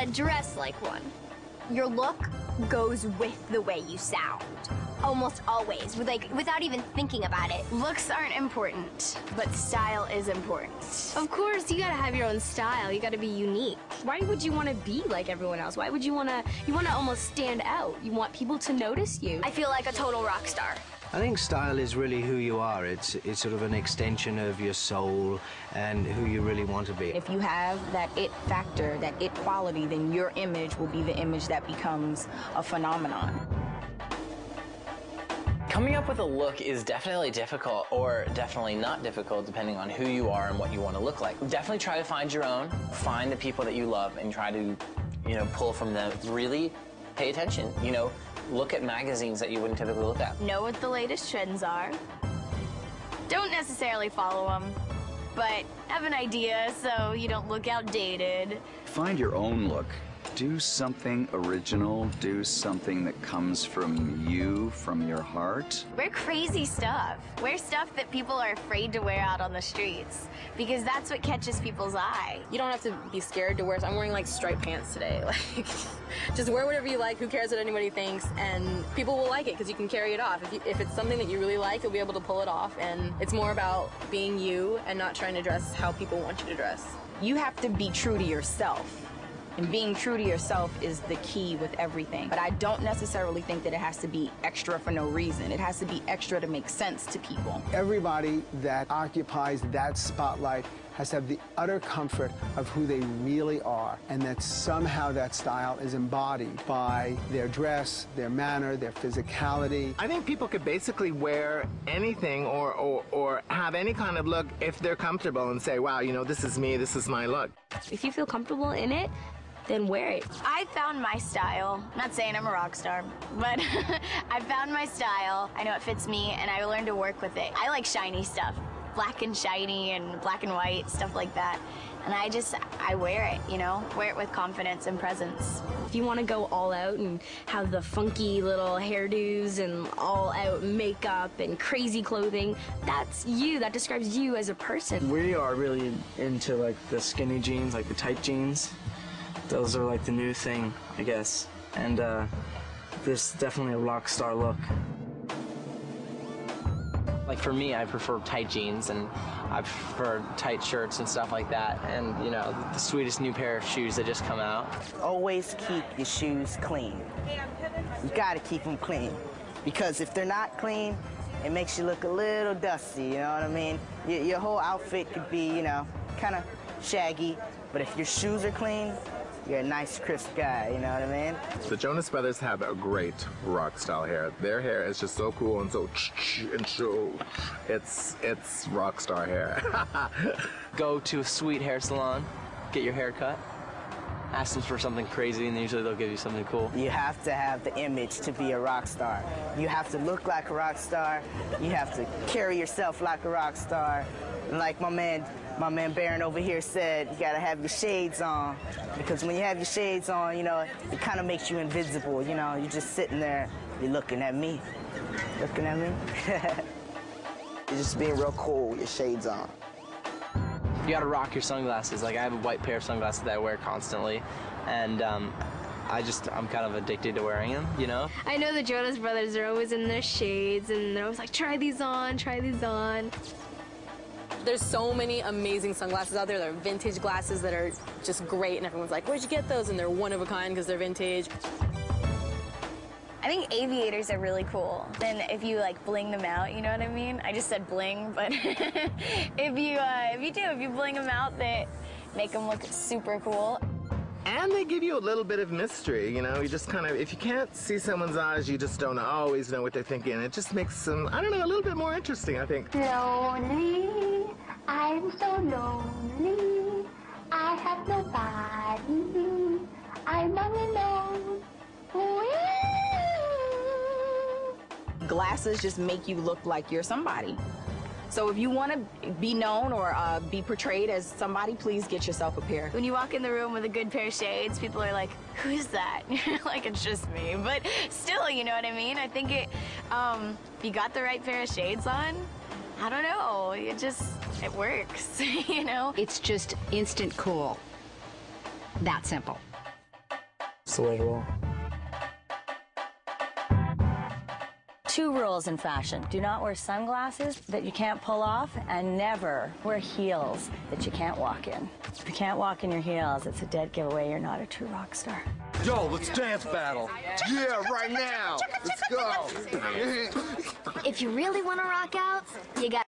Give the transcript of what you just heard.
Dress like one. Your look goes with the way you sound. Almost always, without even thinking about it. Looks aren't important, but style is important. Of course, you gotta have your own style. You gotta be unique. Why would you want to be like everyone else? Why would you want to almost stand out? You want people to notice you. I feel like a total rock star. I think style is really who you are. It's sort of an extension of your soul and who you really want to be. If you have that it factor, that it quality, then your image will be the image that becomes a phenomenon. Coming up with a look is definitely difficult, or definitely not difficult, depending on who you are and what you want to look like. Definitely try to find your own, find the people that you love, and try to, pull from them. Really pay attention, look at magazines that you wouldn't typically look at. Know what the latest trends are. Don't necessarily follow them, but have an idea so you don't look outdated. Find your own look. Do something original. Do something that comes from you, from your heart. Wear crazy stuff. Wear stuff that people are afraid to wear out on the streets, because that's what catches people's eye. You don't have to be scared to wear. I'm wearing like striped pants today. Just wear whatever you like. Who cares what anybody thinks? And people will like it because you can carry it off. If it's something that you really like, you'll be able to pull it off. And it's more about being you and not trying to dress how people want you to dress. You have to be true to yourself. And being true to yourself is the key with everything. But I don't necessarily think that it has to be extra for no reason. It has to be extra to make sense to people. Everybody that occupies that spotlight has to have the utter comfort of who they really are, and that somehow that style is embodied by their dress, their manner, their physicality. I think people could basically wear anything or have any kind of look if they're comfortable and say, wow, this is me, this is my look. If you feel comfortable in it, then wear it. I found my style. Not saying I'm a rock star, but I found my style. I know it fits me, and I learned to work with it. I like shiny stuff, black and shiny and black and white, stuff like that. And I wear it, wear it with confidence and presence. If you want to go all out and have the funky little hairdos and all out makeup and crazy clothing, that's you. That describes you as a person. We are really into like the skinny jeans, like the tight jeans. Those are like the new thing, I guess. And there's definitely a rock star look. Like for me, I prefer tight jeans, and I prefer tight shirts and stuff like that. And the sweetest new pair of shoes that just come out. Always keep your shoes clean. You gotta keep them clean, because if they're not clean, it makes you look a little dusty, you know what I mean? Your whole outfit could be, kind of shaggy, but if your shoes are clean, you're a nice, crisp guy, you know what I mean? The Jonas Brothers have a great rock style hair. Their hair is just so cool and so it's rock star hair. Go to a sweet hair salon, get your hair cut, ask them for something crazy, and usually they'll give you something cool. You have to have the image to be a rock star. You have to look like a rock star. You have to carry yourself like a rock star. And like my man Baron over here said, you gotta have your shades on, because when you have your shades on, it kind of makes you invisible. You're just sitting there, you're looking at me. Looking at me? You're just being real cool with your shades on. You gotta rock your sunglasses. Like I have a white pair of sunglasses that I wear constantly, and I'm kind of addicted to wearing them, I know the Jonas Brothers are always in their shades, and they're always like, try these on, try these on. There's so many amazing sunglasses out there. They're vintage glasses that are just great, and everyone's like, where'd you get those? And they're one of a kind because they're vintage. I think aviators are really cool. Then if you bling them out, you know what I mean? I just said bling, but if you bling them out, they make them look super cool. And they give you a little bit of mystery, you just kind of, if you can't see someone's eyes, you just don't always know what they're thinking. It just makes them, I don't know, a little bit more interesting, I think. Lonely, I'm so lonely, I have nobody, I'm all alone. Glasses just make you look like you're somebody. So if you want to be known or be portrayed as somebody, please get yourself a pair. When you walk in the room with a good pair of shades, people are like, who's that? Like, it's just me. But still, you know what I mean? I think if you got the right pair of shades on, I don't know, it works, It's just instant cool. That simple. the way to roll. 2 rules in fashion. Do not wear sunglasses that you can't pull off, and never wear heels that you can't walk in. If you can't walk in your heels, it's a dead giveaway you're not a true rock star. Yo, let's dance battle. Yeah, right now. Let's go. If you really want to rock out, you got